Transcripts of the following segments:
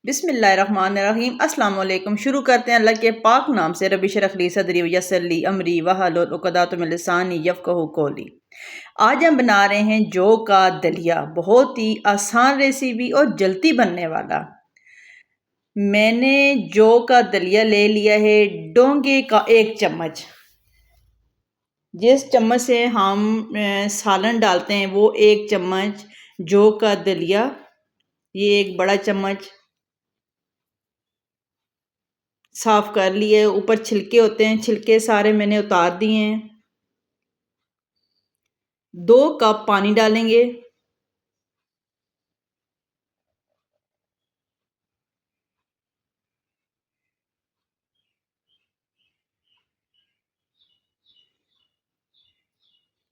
बिस्मिल्लाहिर्रहमानिर्रहीम अस्सलाम वालेकुम। शुरू करते हैं अल्लाह के पाक नाम से। रब्बी इश्रह ली सदरी वयस्सिर ली अमरी वहलुल उक़दतम मिन लिसानी यफ़क़हू क़ौली। आज हम बना रहे हैं जौ का दलिया। बहुत ही आसान रेसिपी और जल्दी बनने वाला। मैंने जौ का दलिया ले लिया है डोंगे का 1 चम्मच। जिस चम्मच से हम सालन डालते हैं वो 1 चम्मच जौ का दलिया। ये एक बड़ा चम्मच साफ कर लिए। ऊपर छिलके होते हैं, छिलके सारे मैंने उतार दिए हैं। 2 कप पानी डालेंगे।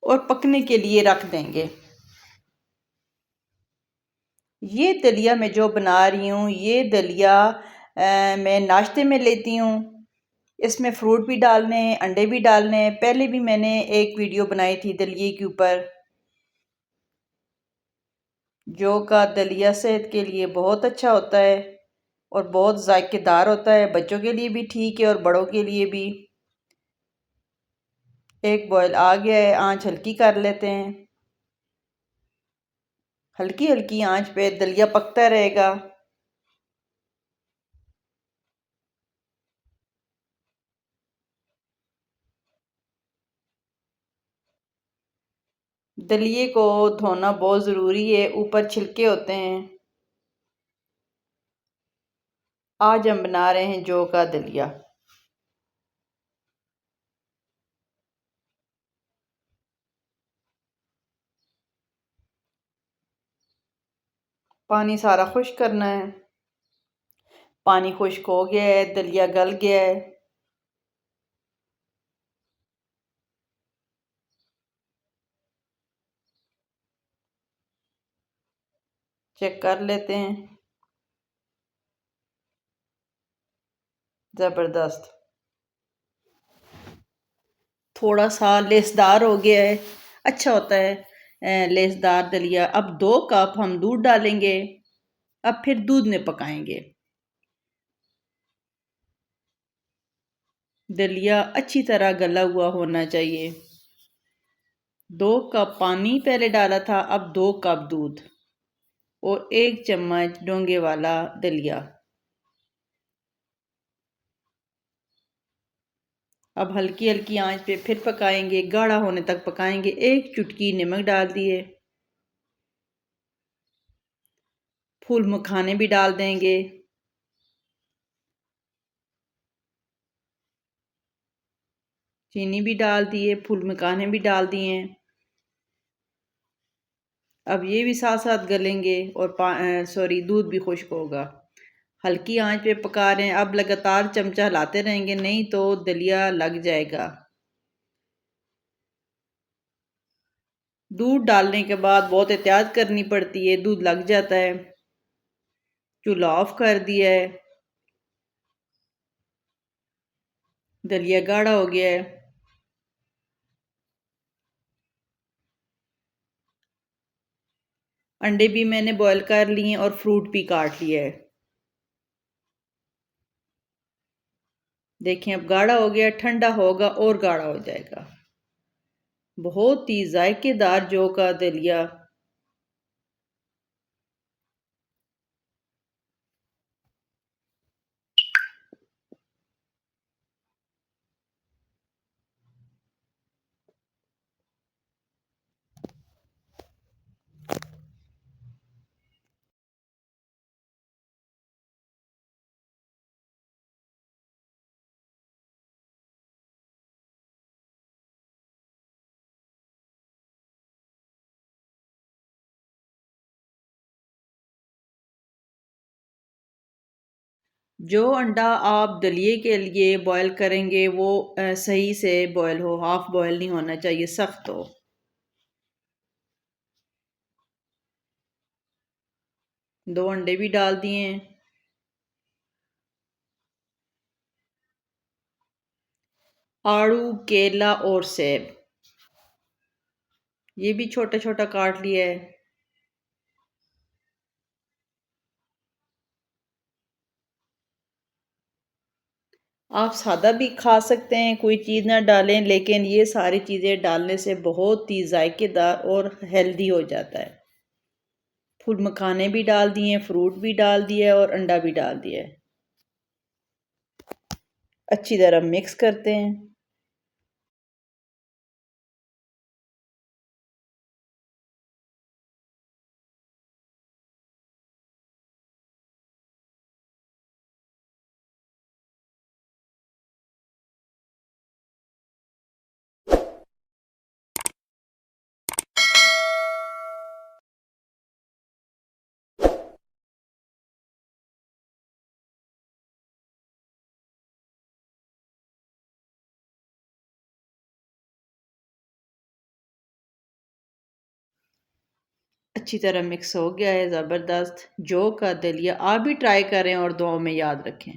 और पकने के लिए रख देंगे। ये दलिया मैं जो बना रही हूँ, ये दलिया मैं नाश्ते में लेती हूँ। इसमें फ्रूट भी डालने हैं, अंडे भी डालने हैं। पहले भी मैंने एक वीडियो बनाई थी दलिये के ऊपर। जौ का दलिया सेहत के लिए बहुत अच्छा होता है और बहुत जायकेदार होता है। बच्चों के लिए भी ठीक है और बड़ों के लिए भी। एक बॉयल आ गया है, आंच हल्की कर लेते हैं। हल्की हल्की आंच पे दलिया पकता रहेगा। दलिये को धोना बहुत ज़रूरी है, ऊपर छिलके होते हैं। आज हम बना रहे हैं जौ का दलिया। पानी सारा खुश्क करना है। पानी खुश्क हो गया है, दलिया गल गया है। चेक कर लेते हैं। ज़बरदस्त, थोड़ा सा लेसदार हो गया है, अच्छा होता है लेसदार दलिया। अब 2 कप हम दूध डालेंगे। अब फिर दूध में पकाएंगे। दलिया अच्छी तरह गला हुआ होना चाहिए। 2 कप पानी पहले डाला था, अब 2 कप दूध और 1 चम्मच डोंगे वाला दलिया। अब हल्की हल्की आंच पे फिर पकाएंगे, गाढ़ा होने तक पकाएंगे। 1 चुटकी नमक डाल दिए। फूल मखाने भी डाल देंगे। चीनी भी डाल दिए, फूल मखाने भी डाल दिए हैं। अब ये भी साथ साथ गलेंगे और दूध भी खुश्क होगा। हल्की आंच पे पका रहे हैं। अब लगातार चमचा हिलाते रहेंगे, नहीं तो दलिया लग जाएगा। दूध डालने के बाद बहुत एहतियात करनी पड़ती है, दूध लग जाता है। चूल्हा ऑफ कर दिया है। दलिया गाढ़ा हो गया है। अंडे भी मैंने बॉईल कर लिए और फ्रूट भी काट लिया है। देखें अब गाढ़ा हो गया, ठंडा होगा और गाढ़ा हो जाएगा। बहुत ही जायकेदार जौ का दलिया। जो अंडा आप दलिये के लिए बॉईल करेंगे वो सही से बॉईल हो, हाफ बॉईल नहीं होना चाहिए, सख्त हो। दो अंडे भी डाल दिए हैं। आड़ू, केला और सेब ये भी छोटा छोटा काट लिया है। आप सादा भी खा सकते हैं, कोई चीज़ ना डालें, लेकिन ये सारी चीज़ें डालने से बहुत ही जायकेदार और हेल्दी हो जाता है। फूल मखाने भी डाल दिए, फ्रूट भी डाल दिया और अंडा भी डाल दिया है। अच्छी तरह मिक्स करते हैं। अच्छी तरह मिक्स हो गया है, ज़बरदस्त। जौ का दलिया आप भी ट्राई करें और दुआओं में याद रखें।